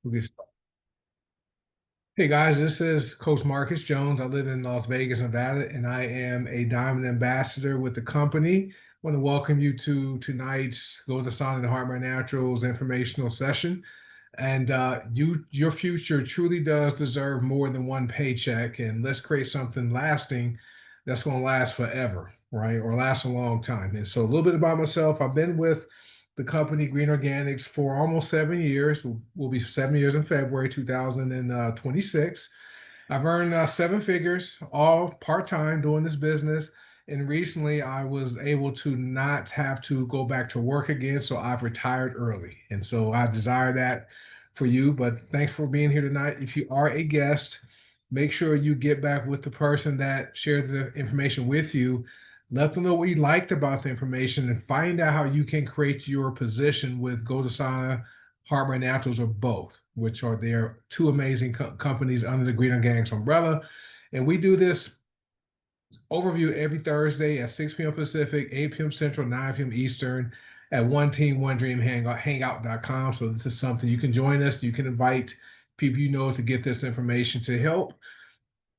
We'll get started. Hey guys, this is Coach Marcus Jones. I live in Las Vegas, Nevada, and I am a Diamond Ambassador with the company. I want to welcome you to tonight's goDesana and Heart My Naturals informational session. And your future truly does deserve more than one paycheck. And let's create something lasting that's going to last forever, right? Or last a long time. And so, a little bit about myself. I've been with the company Green Organics for almost 7 years. Will be 7 years in February 2026. I've earned seven figures, all part time doing this business. And recently, I was able to not have to go back to work again. So I've retired early. And so I desire that for you. But thanks for being here tonight. If you are a guest, make sure you get back with the person that shared the information with you. Let them know what you liked about the information and find out how you can create your position with goDesana, Heart My Naturals, or both, which are their two amazing companies under the Green Organics umbrella. And we do this overview every Thursday at 6 p.m. Pacific, 8 p.m. Central, 9 p.m. Eastern at One Team, One Dream Hangout.com. So this is something you can join us. You can invite people you know to get this information to help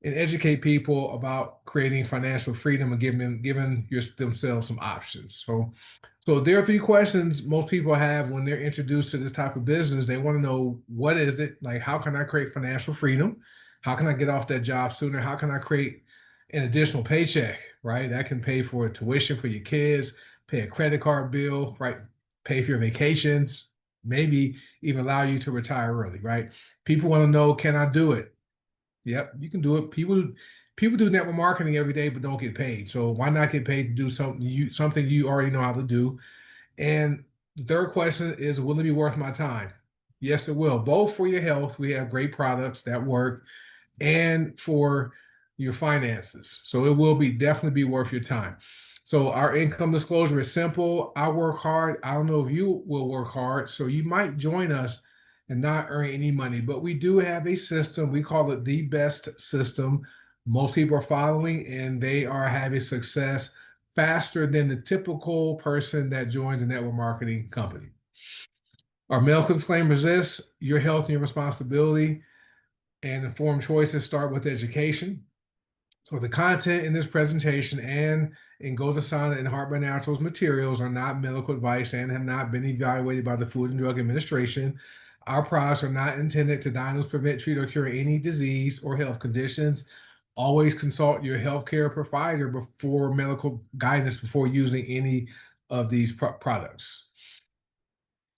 and educate people about creating financial freedom and giving themselves some options. So there are three questions most people have when they're introduced to this type of business. They want to know, what is it? Like, how can I create financial freedom? How can I get off that job sooner? How can I create an additional paycheck, right? That can pay for tuition for your kids, pay a credit card bill, right? Pay for your vacations, maybe even allow you to retire early, right? People want to know, can I do it? Yep, you can do it. People do network marketing every day, but don't get paid. So why not get paid to do something you already know how to do? And the third question is, will it be worth my time? Yes, it will. Both for your health, we have great products that work, and for your finances. So it will be definitely be worth your time. So our income disclosure is simple. I work hard. I don't know if you will work hard. So you might join us and not earn any money, but we do have a system. We call it the best system. Most people are following and they are having success faster than the typical person that joins a network marketing company. Our medical disclaimer is this: your health and your responsibility and informed choices start with education. So the content in this presentation and in goDesana and Heart by Naturals materials are not medical advice and have not been evaluated by the Food and Drug Administration. Our products are not intended to diagnose, prevent, treat, or cure any disease or health conditions. Always consult your healthcare provider before medical guidance before using any of these products.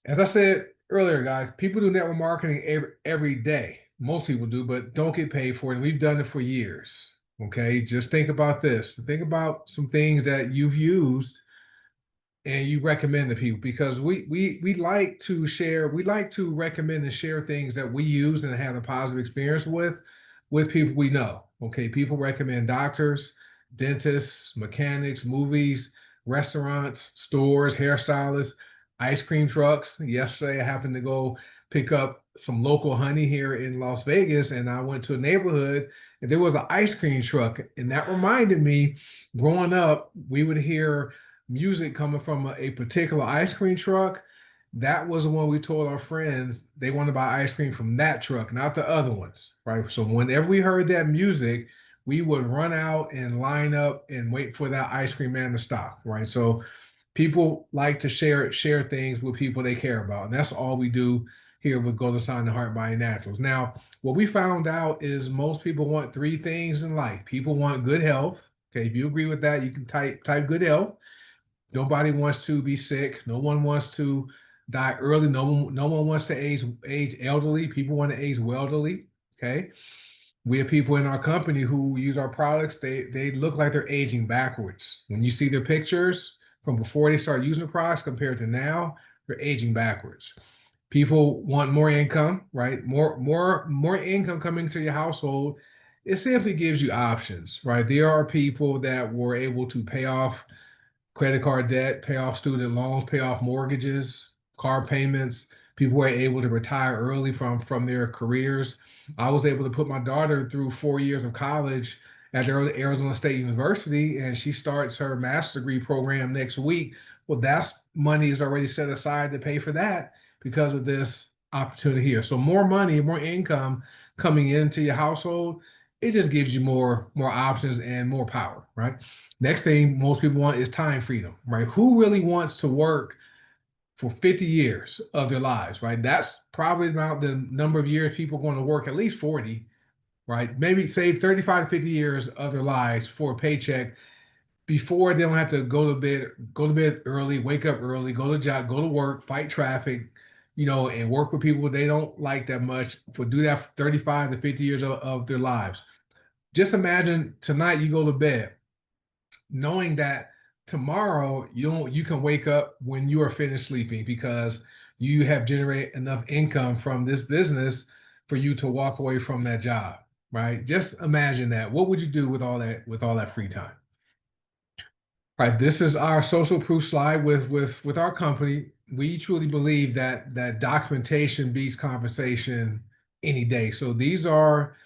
As I said earlier, guys, people do network marketing every day. Most people do, but don't get paid for it. And we've done it for years. Okay. Just think about this. Think about some things that you've used and you recommend to people, because we like to share, we like to recommend and share things that we use and have a positive experience with people we know. Okay. People recommend doctors, dentists, mechanics, movies, restaurants, stores, hairstylists, ice cream trucks. Yesterday, I happened to go pick up some local honey here in Las Vegas, and I went to a neighborhood and there was an ice cream truck. And that reminded me, growing up, we would hear music coming from a particular ice cream truck. That was the one we told our friends they want to buy ice cream from that truck, not the other ones, right? So whenever we heard that music, we would run out and line up and wait for that ice cream man to stop, right? So people like to share things with people they care about, and that's all we do here with goDesana and Heart Body Naturals. Now, what we found out is most people want three things in life. People want good health. Okay, if you agree with that, you can type good health. Nobody wants to be sick. No one wants to die early. No one wants to age elderly. People want to age elderly. Okay. We have people in our company who use our products. They look like they're aging backwards. When you see their pictures from before they start using the products compared to now, they're aging backwards. People want more income, right? More income coming to your household. It simply gives you options, right? There are people that were able to pay off credit card debt, pay off student loans, pay off mortgages, car payments. People were able to retire early from their careers. I was able to put my daughter through 4 years of college at Arizona State University, and she starts her master's degree program next week. Well, that's money is already set aside to pay for that because of this opportunity here. So more money, more income coming into your household, it just gives you more options and more power, right? Next thing most people want is time freedom, right? Who really wants to work for 50 years of their lives, right? That's probably about the number of years people are going to work, at least 40, right? Maybe say 35 to 50 years of their lives for a paycheck before they don't have to go to bed early, wake up early, go to job, go to work, fight traffic, and work with people they don't like that much for do that for 35 to 50 years of their lives. Just imagine tonight you go to bed knowing that tomorrow you can wake up when you are finished sleeping because you have generated enough income from this business for you to walk away from that job, right? Just imagine that. What would you do with all that free time? Right. This is our social proof slide with our company. We truly believe that documentation beats conversation any day. So these are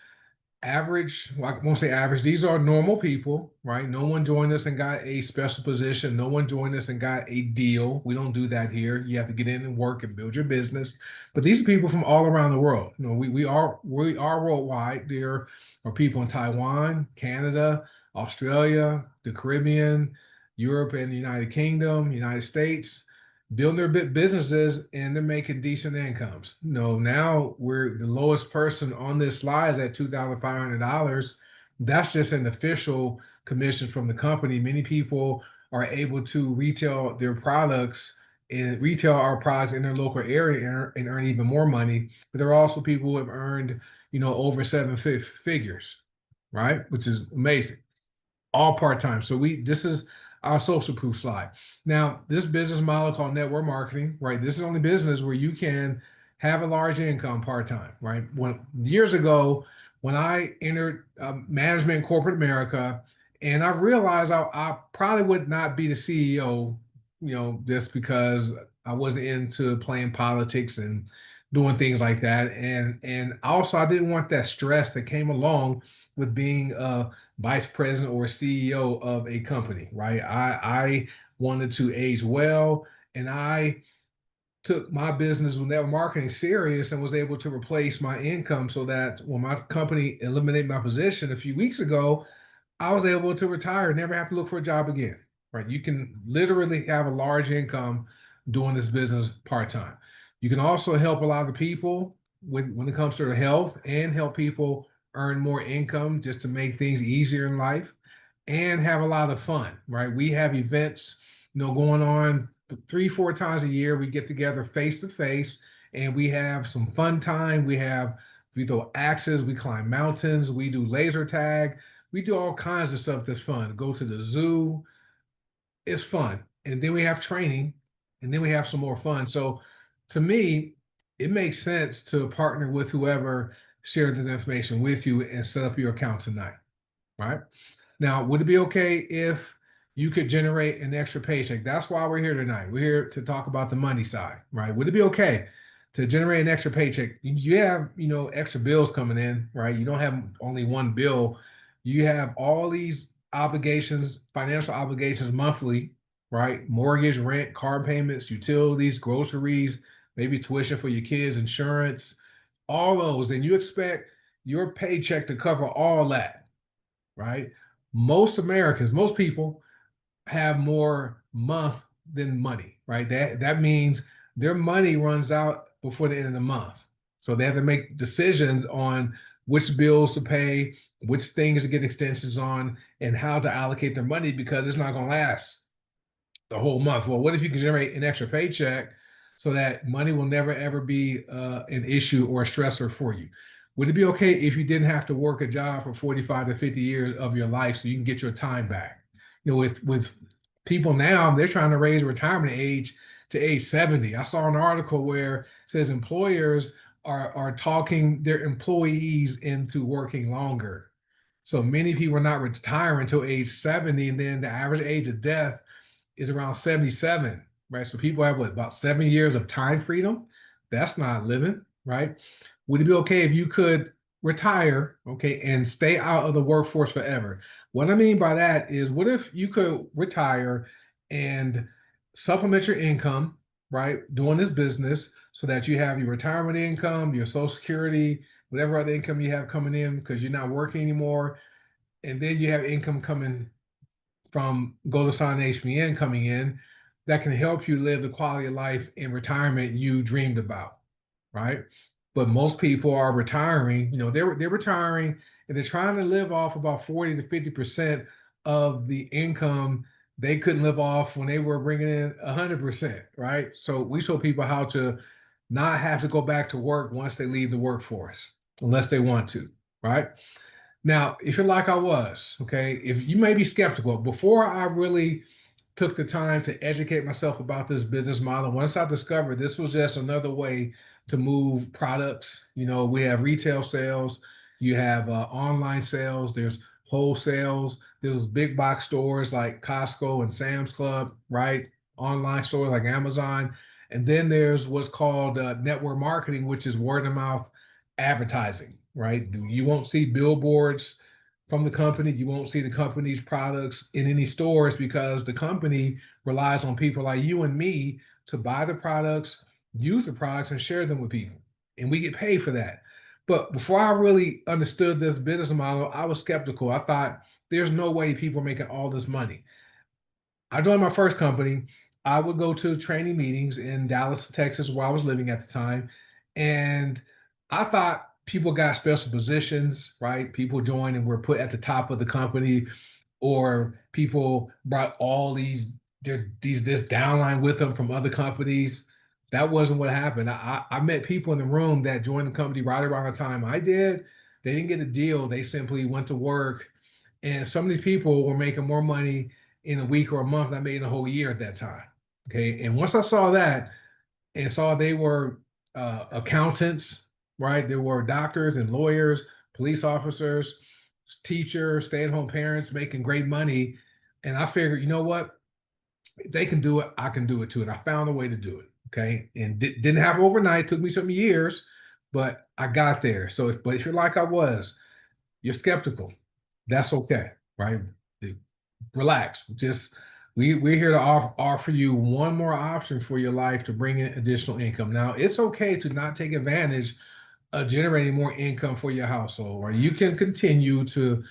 average, well, I won't say average, these are normal people, right? No one joined us and got a special position. No one joined us and got a deal. We don't do that here. You have to get in and work and build your business. But these are people from all around the world. We are worldwide. There are people in Taiwan, Canada, Australia, the Caribbean, Europe, and the United Kingdom, United States, building their businesses, and they're making decent incomes. Now we're the lowest person on this slide is at $2,500. That's just an official commission from the company. Many people are able to retail their products and retail our products in their local area and earn even more money. But there are also people who have earned, over seven figures, right? Which is amazing, all part-time. So this is our social proof slide. Now, this business model called network marketing, right? This is only business where you can have a large income part-time, right? When years ago, when I entered management in corporate America, and I realized I probably would not be the CEO, just because I wasn't into playing politics and doing things like that. And also I didn't want that stress that came along with being vice president or CEO of a company, right? I wanted to age well, and I took my business with network marketing serious and was able to replace my income so that when my company eliminated my position a few weeks ago, I was able to retire, never have to look for a job again, right? You can literally have a large income doing this business part-time. You can also help a lot of people when it comes to their health and help people earn more income just to make things easier in life and have a lot of fun, right? We have events, going on 3, 4 times a year. We get together face to face and we have some fun time. We throw axes, we climb mountains, we do laser tag, we do all kinds of stuff that's fun. Go to the zoo, it's fun. And then we have training, and then we have some more fun. So to me, it makes sense to partner with whoever shared this information with you and set up your account tonight, right? Now, would it be okay if you could generate an extra paycheck? That's why we're here tonight. We're here to talk about the money side, right? Would it be okay to generate an extra paycheck? You have, extra bills coming in, right? You don't have only one bill. You have all these obligations, financial obligations monthly, right? Mortgage, rent, car payments, utilities, groceries, maybe tuition for your kids, insurance, all those. And you expect your paycheck to cover all that, right? Most Americans, most people have more month than money, right? That means their money runs out before the end of the month. So they have to make decisions on which bills to pay, which things to get extensions on, and how to allocate their money because it's not going to last the whole month. Well, what if you can generate an extra paycheck so that money will never ever be an issue or a stressor for you? Would it be okay if you didn't have to work a job for 45 to 50 years of your life so you can get your time back? With people now, they're trying to raise retirement age to age 70. I saw an article where it says employers are talking their employees into working longer. So many people are not retiring until age 70, and then the average age of death is around 77, right? So people have what, about 7 years of time freedom? That's not living, right? Would it be okay if you could retire, okay, and stay out of the workforce forever? What I mean by that is, what if you could retire and supplement your income, right, doing this business so that you have your retirement income, your social security, whatever other income you have coming in because you're not working anymore. And then you have income coming from goDesana HBN coming in that can help you live the quality of life in retirement you dreamed about, right? But most people are retiring, they're retiring and they're trying to live off about 40 to 50% of the income they couldn't live off when they were bringing in 100%, right? So we show people how to not have to go back to work once they leave the workforce, unless they want to, right? Now, if you're like I was, okay, if you may be skeptical, before I really took the time to educate myself about this business model, once I discovered this was just another way to move products, we have retail sales, you have online sales, there's wholesales, there's big box stores like Costco and Sam's Club, right? Online stores like Amazon. And then there's what's called network marketing, which is word of mouth advertising, right? You won't see billboards from the company. You won't see the company's products in any stores because the company relies on people like you and me to buy the products, use the products, and share them with people. And we get paid for that. But before I really understood this business model, I was skeptical. I thought there's no way people are making all this money. I joined my first company. I would go to training meetings in Dallas, Texas, where I was living at the time. And I thought people got special positions, right? People joined and were put at the top of the company, or people brought all these this downline with them from other companies. That wasn't what happened. I met people in the room that joined the company right around the time I did. They didn't get a deal. They simply went to work. And some of these people were making more money in a week or a month than I made in a whole year at that time. Okay. And once I saw that and saw they were accountants, right? There were doctors and lawyers, police officers, teachers, stay at home parents making great money. And I figured, you know what? If they can do it, I can do it too. And I found a way to do it. Okay. And didn't happen overnight. It took me some years, but I got there. But if you're like I was, you're skeptical. That's okay, right? Relax. Just we're here to offer you one more option for your life to bring in additional income. Now, it's okay to not take advantage generating more income for your household, or you can continue to,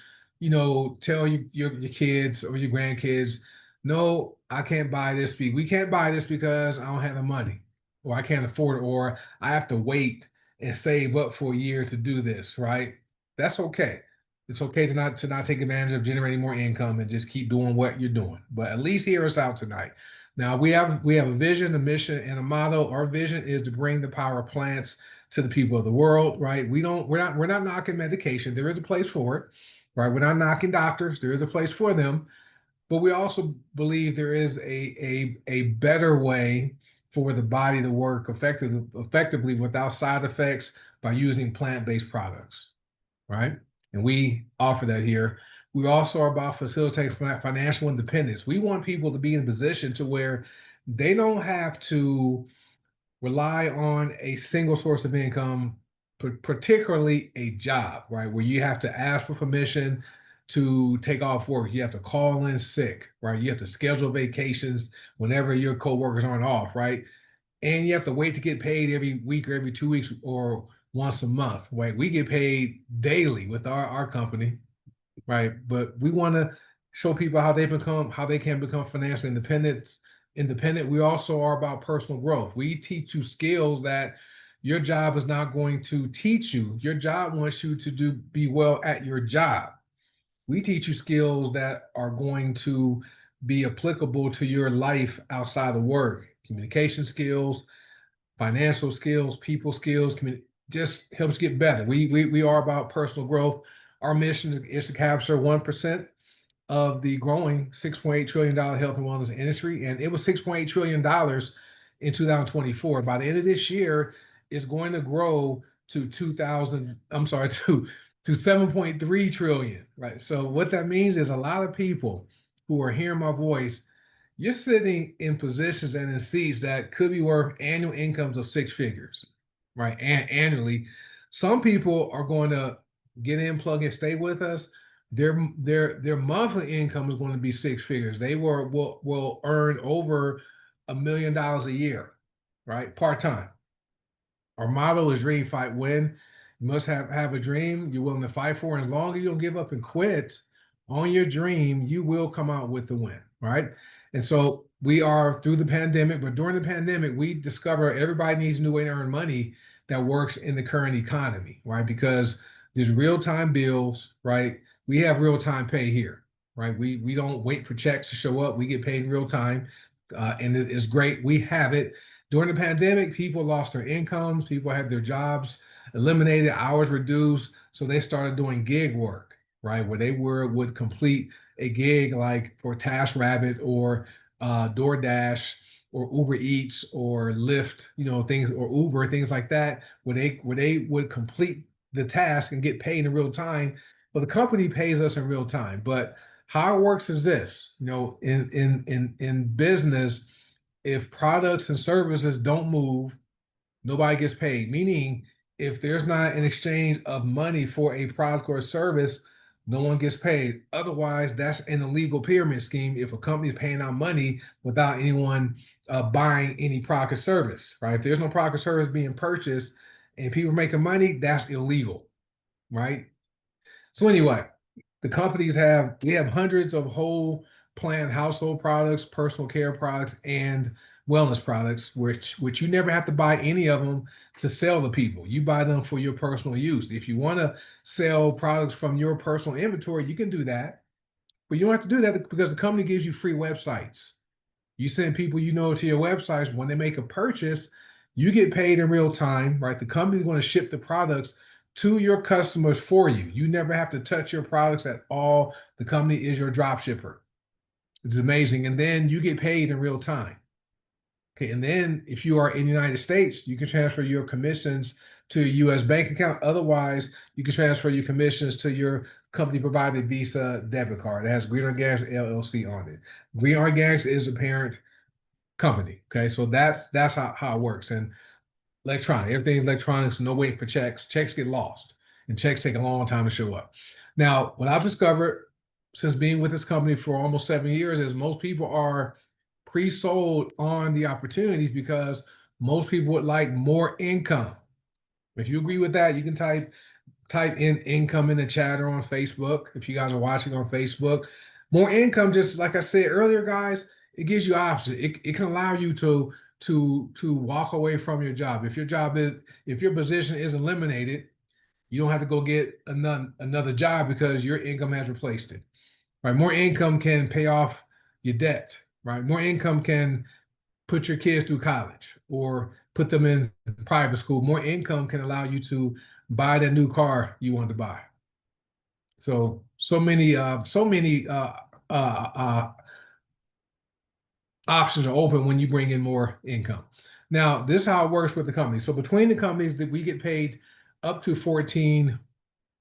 tell your kids or your grandkids, no, I can't buy this. We can't buy this because I don't have the money, or I can't afford it, or I have to wait and save up for a year to do this, right? That's okay. It's okay to not take advantage of generating more income and just keep doing what you're doing. But at least hear us out tonight. Now we have a vision, a mission, and a motto. Our vision is to bring the power of plants to the people of the world, right? We're not knocking medication. There is a place for it, right? We're not knocking doctors. There is a place for them, but we also believe there is a better way for the body to work effectively without side effects by using plant-based products, right? And we offer that here. We also are about facilitating financial independence. We want people to be in a position to where they don't have to rely on a single source of income, particularly a job, right? Where you have to ask for permission to take off work. You have to call in sick, right? You have to schedule vacations whenever your coworkers aren't off, right? And you have to wait to get paid every week or every 2 weeks or once a month, right? We get paid daily with our company, right? But we want to show people how they can become financially independent. We also are about personal growth. We teach you skills that your job is not going to teach you. Your job wants you to be well at your job. We teach you skills that are going to be applicable to your life outside of work. Communication skills, financial skills, people skills, just helps get better. We are about personal growth. Our mission is to capture 1% of the growing $6.8 trillion health and wellness industry. And it was $6.8 trillion in 2024. By the end of this year, it's going to grow to 7.3 trillion, right? So what that means is a lot of people who are hearing my voice, you're sitting in positions and in seats that could be worth annual incomes of six figures, right? And annually, some people are going to get in, plug and stay with us. Their monthly income is going to be six figures. They will earn over $1 million a year, right? Part time. Our motto is dream, fight, win. You must have a dream you're willing to fight for. And as long as you don't give up and quit on your dream, you will come out with the win, right? And so we are through the pandemic, but during the pandemic, we discover everybody needs a new way to earn money that works in the current economy, right? Because there's real-time bills, right? We have real-time pay here, right? We don't wait for checks to show up. We get paid in real time, and it is great. We have it. During the pandemic, people lost their incomes, people had their jobs eliminated, hours reduced, so they started doing gig work, right? Where they would complete a gig like for TaskRabbit or DoorDash or Uber Eats or Lyft, things, or Uber, things like that, where they would complete the task and get paid in real time. But the company pays us in real time. But how it works is this, in business, if products and services don't move, nobody gets paid. Meaning, if there's not an exchange of money for a product or a service, no one gets paid. Otherwise, that's an illegal pyramid scheme if a company is paying out money without anyone buying any product or service, right? If there's no product or service being purchased and people making money, that's illegal, right? So anyway, we have hundreds of whole plant household products, personal care products, and wellness products, which you never have to buy any of them to sell to people. You buy them for your personal use. If you want to sell products from your personal inventory, you can do that. But you don't have to do that because the company gives you free websites. You send people to your websites. When they make a purchase, you get paid in real time, right? The company's going to ship the products to your customers for you. You never have to touch your products at all. The company is your drop shipper. It's amazing. And then you get paid in real time. Okay. And then if you are in the United States, you can transfer your commissions to a US bank account. Otherwise, you can transfer your commissions to your company provided Visa debit card. It has Green Organics LLC on it. Green Organics is a parent company. Okay. So that's how it works. And everything's electronic, so no waiting for checks. Checks get lost, and checks take a long time to show up. Now, what I've discovered since being with this company for almost 7 years is most people are pre-sold on the opportunities because most people would like more income. If you agree with that, you can type in income in the chat or on Facebook. If you guys are watching on Facebook, more income, just like I said earlier, guys, it gives you options. It can allow you to walk away from your job. If your position is eliminated, you don't have to go get another job because your income has replaced it. Right? More income can pay off your debt. Right? More income can put your kids through college or put them in private school. More income can allow you to buy that new car you want to buy. So many options are open when you bring in more income. Now, this is how it works with the company. So between the companies that we get paid up to 14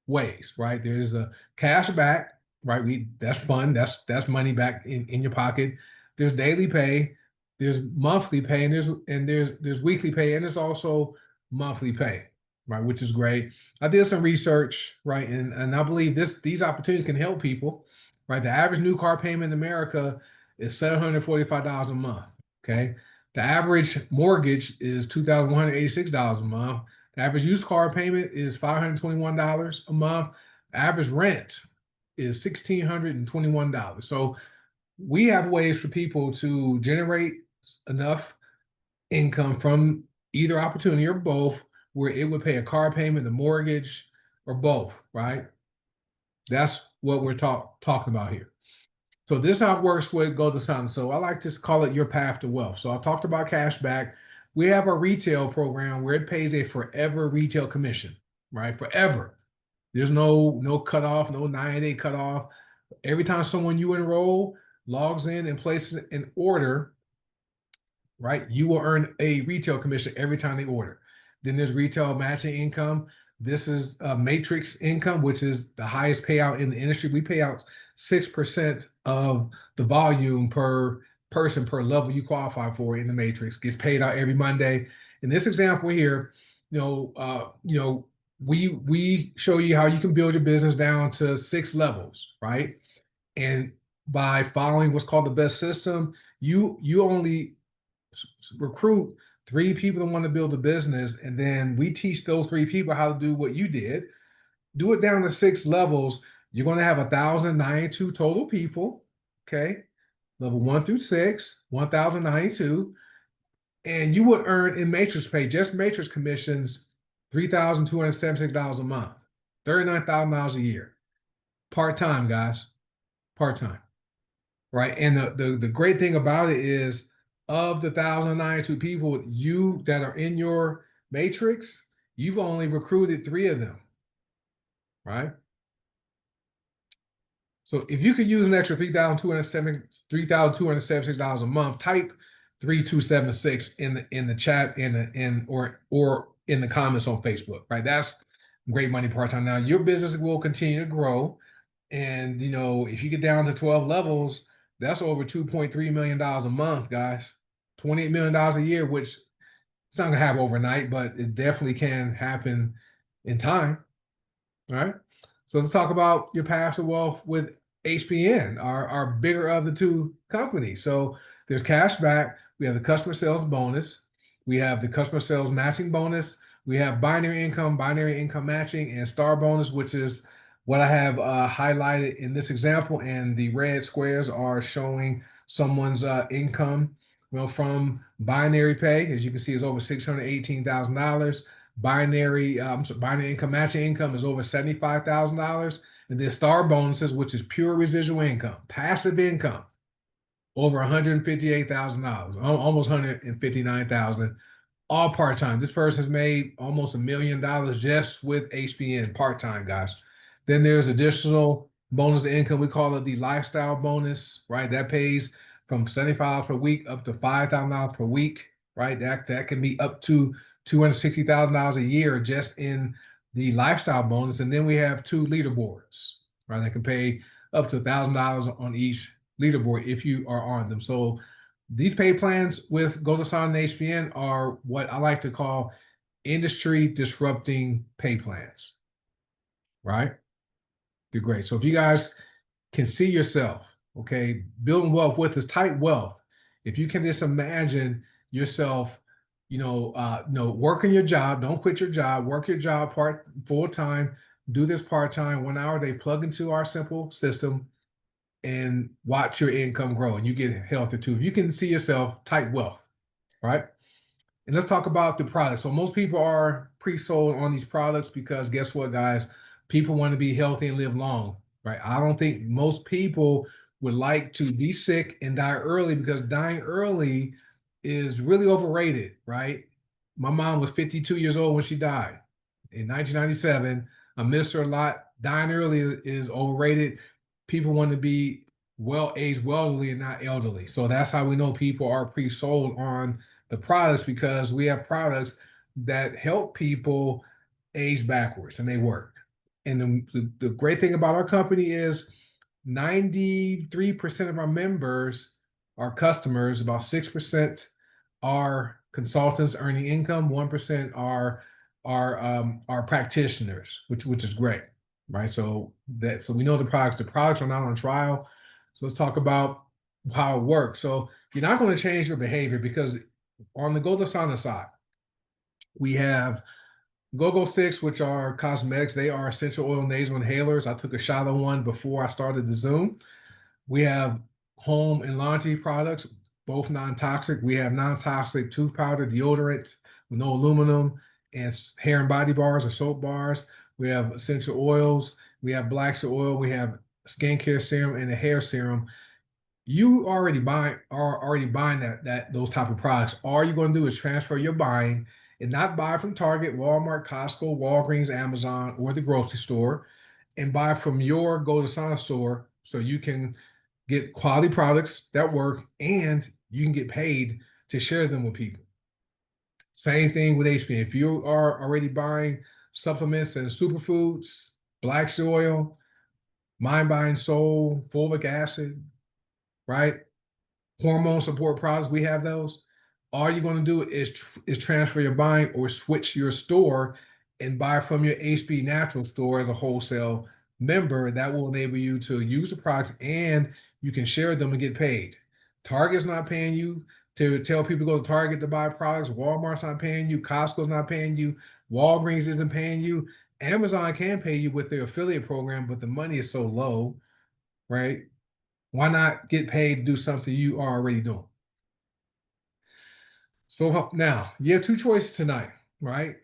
ways, right? There's a cash back, right? That's fun. That's money back in your pocket. There's daily pay, there's monthly pay, and there's weekly pay, and there's also monthly pay, right? Which is great. I did some research, right? And I believe these opportunities can help people, right? The average new car payment in America is $745 a month. Okay. The average mortgage is $2,186 a month. The average used car payment is $521 a month. The average rent is $1,621. So we have ways for people to generate enough income from either opportunity or both, where it would pay a car payment, a mortgage, or both, right? That's what we're talking about here. So this is how it works with goDesana. So I like to call it your path to wealth. So I talked about cash back. We have a retail program where it pays a forever retail commission, right? Forever. There's no cutoff, no 90-day cutoff. Every time someone you enroll logs in and places an order, right, you will earn a retail commission every time they order. Then there's retail matching income. This is matrix income, which is the highest payout in the industry. We pay out 6% of the volume per person per level you qualify for in the matrix. Gets paid out every Monday. In this example here, we show you how you can build your business down to 6 levels, right? And by following what's called the best system, you only recruit three people that want to build a business, and then we teach those three people how to do what you did. Do it down to 6 levels. You're going to have 1,092 total people. Okay. Level 1 through 6, 1,092. And you would earn in matrix pay, just matrix commissions, $3,276 a month, $39,000 a year. Part-time, guys. Part-time. Right. And the great thing about it is, of the 1,092 people you that are in your matrix, you've only recruited three of them. Right. So if you could use an extra $3,276 a month, type 3276 in the chat or in the comments on Facebook, right? That's great money part-time. Now your business will continue to grow. And if you get down to 12 levels, that's over $2.3 million a month, guys. $28 million a year, which it's not gonna happen overnight, but it definitely can happen in time. All right. So let's talk about your path to wealth with HPN, our bigger of the two companies. So there's cash back. We have the customer sales bonus. We have the customer sales matching bonus. We have binary income matching, and star bonus, which is what I have highlighted in this example. And the red squares are showing someone's income. From binary pay, as you can see, is over $618,000. Binary income matching income is over $75,000. And then star bonuses, which is pure residual income, passive income, over $158,000, almost $159,000, all part-time. This person's made almost $1 million just with HPN part-time, guys. Then there's additional bonus income. We call it the lifestyle bonus, right? That pays from $75 per week up to $5,000 per week, right? That can be up to $260,000 a year just in the lifestyle bonus. And then we have 2 leaderboards, right? That can pay up to $1,000 on each leaderboard if you are on them. So these pay plans with goDesana and HPN are what I like to call industry disrupting pay plans, right? They're great. So if you guys can see yourself, okay, building wealth with this tight wealth, if you can just imagine yourself, working your job, don't quit your job, work your job full time, do this part time, 1 hour, they plug into our simple system and watch your income grow and you get healthier too. If you can see yourself, tight wealth, right? And let's talk about the products. So most people are pre-sold on these products because guess what, guys? People want to be healthy and live long, right? I don't think most people would like to be sick and die early because dying early is really overrated, right? My mom was 52 years old when she died in 1997. I miss her a lot. Dying early is overrated. People want to be aged elderly and not elderly. So that's how we know people are pre-sold on the products, because we have products that help people age backwards and they work. And the great thing about our company is 93% of our members are customers, about 6% are consultants earning income, 1% are practitioners, which is great, right? So we know the products are not on trial. So let's talk about how it works. So you're not going to change your behavior because on the goDesana side, we have go sticks, which are cosmetics. They are essential oil nasal inhalers. I took a shot of one before I started the Zoom. We have home and laundry products, both non-toxic. We have non-toxic tooth powder, deodorant with no aluminum, and hair and body bars or soap bars. We have essential oils. We have black seed oil. We have skincare serum and a hair serum. You are already buying those type of products. All you're going to do is transfer your buying and not buy from Target, Walmart, Costco, Walgreens, Amazon, or the grocery store, and buy from your goDesana store so you can get quality products that work and you can get paid to share them with people. Same thing with HPN. If you are already buying supplements and superfoods, black seed oil, Mind Buying Soul, fulvic acid, right? Hormone support products, we have those. All you're going to do is transfer your buying or switch your store and buy from your HB Natural store as a wholesale member. That will enable you to use the products and you can share them and get paid. Target's not paying you. to tell people to go to Target to buy products. Walmart's not paying you. Costco's not paying you. Walgreens isn't paying you. Amazon can pay you with their affiliate program, but the money is so low, right? Why not get paid to do something you are already doing? So now you have two choices tonight, right?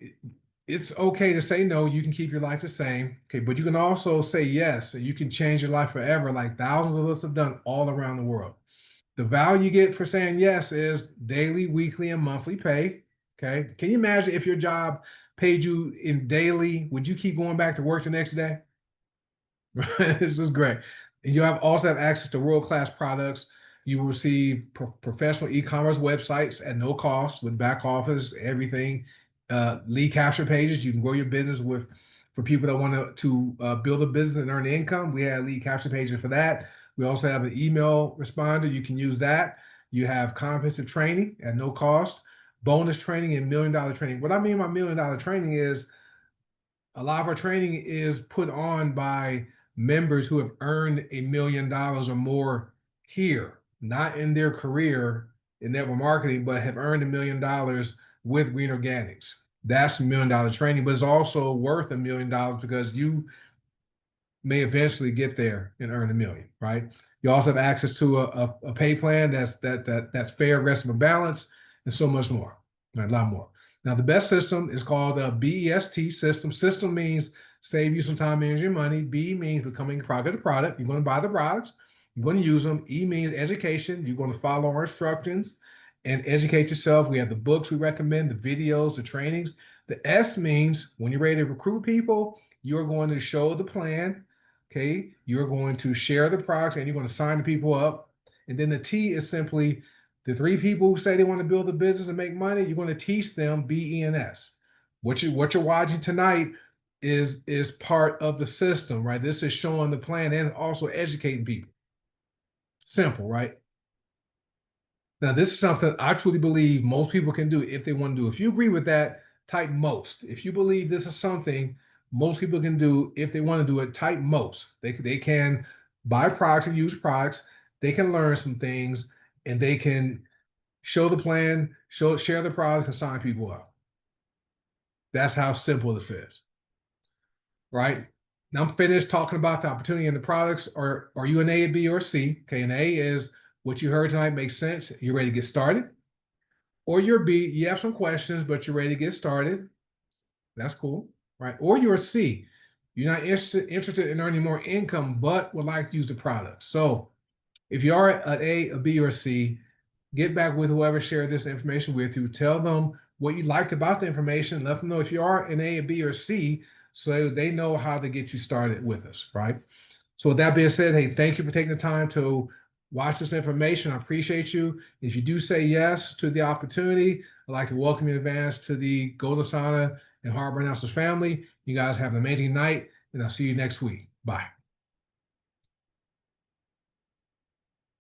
It's okay to say no. You can keep your life the same, okay, but you can also say yes, and you can change your life forever, like thousands of us have done all around the world. The value you get for saying yes is daily, weekly, and monthly pay. Okay. Can you imagine if your job paid you in daily? Would you keep going back to work the next day? This is great. You also have access to world-class products. You will receive professional e-commerce websites at no cost with back office, everything, lead capture pages. You can grow your business with for people that want to build a business and earn income. We have lead capture pages for that. We also have an email responder. You can use that. You have comprehensive training at no cost, bonus training, and $1 million training. What I mean by $1 million training is a lot of our training is put on by members who have earned $1 million or more here, not in their career in network marketing, but have earned $1 million with Green Organics. That's $1 million training, but it's also worth $1 million because you may eventually get there and earn $1 million, right? You also have access to a pay plan that's fair, aggressive, and balanced, and so much more, right? A lot more. Now, the best system is called a BEST system. System means save you some time, energy, and money. B means becoming a product of the product. You're going to buy the products. You're going to use them. E means education. You're going to follow our instructions and educate yourself. We have the books we recommend, the videos, the trainings. The S means when you're ready to recruit people, you're going to show the plan. Okay, you're going to share the products and you're going to sign the people up. And then the T is simply the three people who say they want to build a business and make money. You're going to teach them BENS. What you're watching tonight is part of the system, right? This is showing the plan and also educating people. Simple, right? Now, this is something I truly believe most people can do if they want to do. If you agree with that, type most. If you believe this is something most people can do if they want to do it, type most. They can buy products and use products. They can learn some things and they can show the plan, share the products, and sign people up. That's how simple this is, right? Now I'm finished talking about the opportunity and the products. Are you an A, a B, or a C? Okay, an A is what you heard tonight makes sense. You're ready to get started. Or you're B, you have some questions, but you're ready to get started. That's cool, right? Or you're a C, you're not interested in earning more income, but would like to use the product. So if you are an A, a B, or a C, get back with whoever shared this information with you. Tell them what you liked about the information. Let them know if you are an A, a B, or C, so they know how to get you started with us, right? So with that being said, hey, thank you for taking the time to watch this information. I appreciate you. If you do say yes to the opportunity, I'd like to welcome you in advance to the goDesana and Harbor Announcers family. You guys have an amazing night, and I'll see you next week. Bye.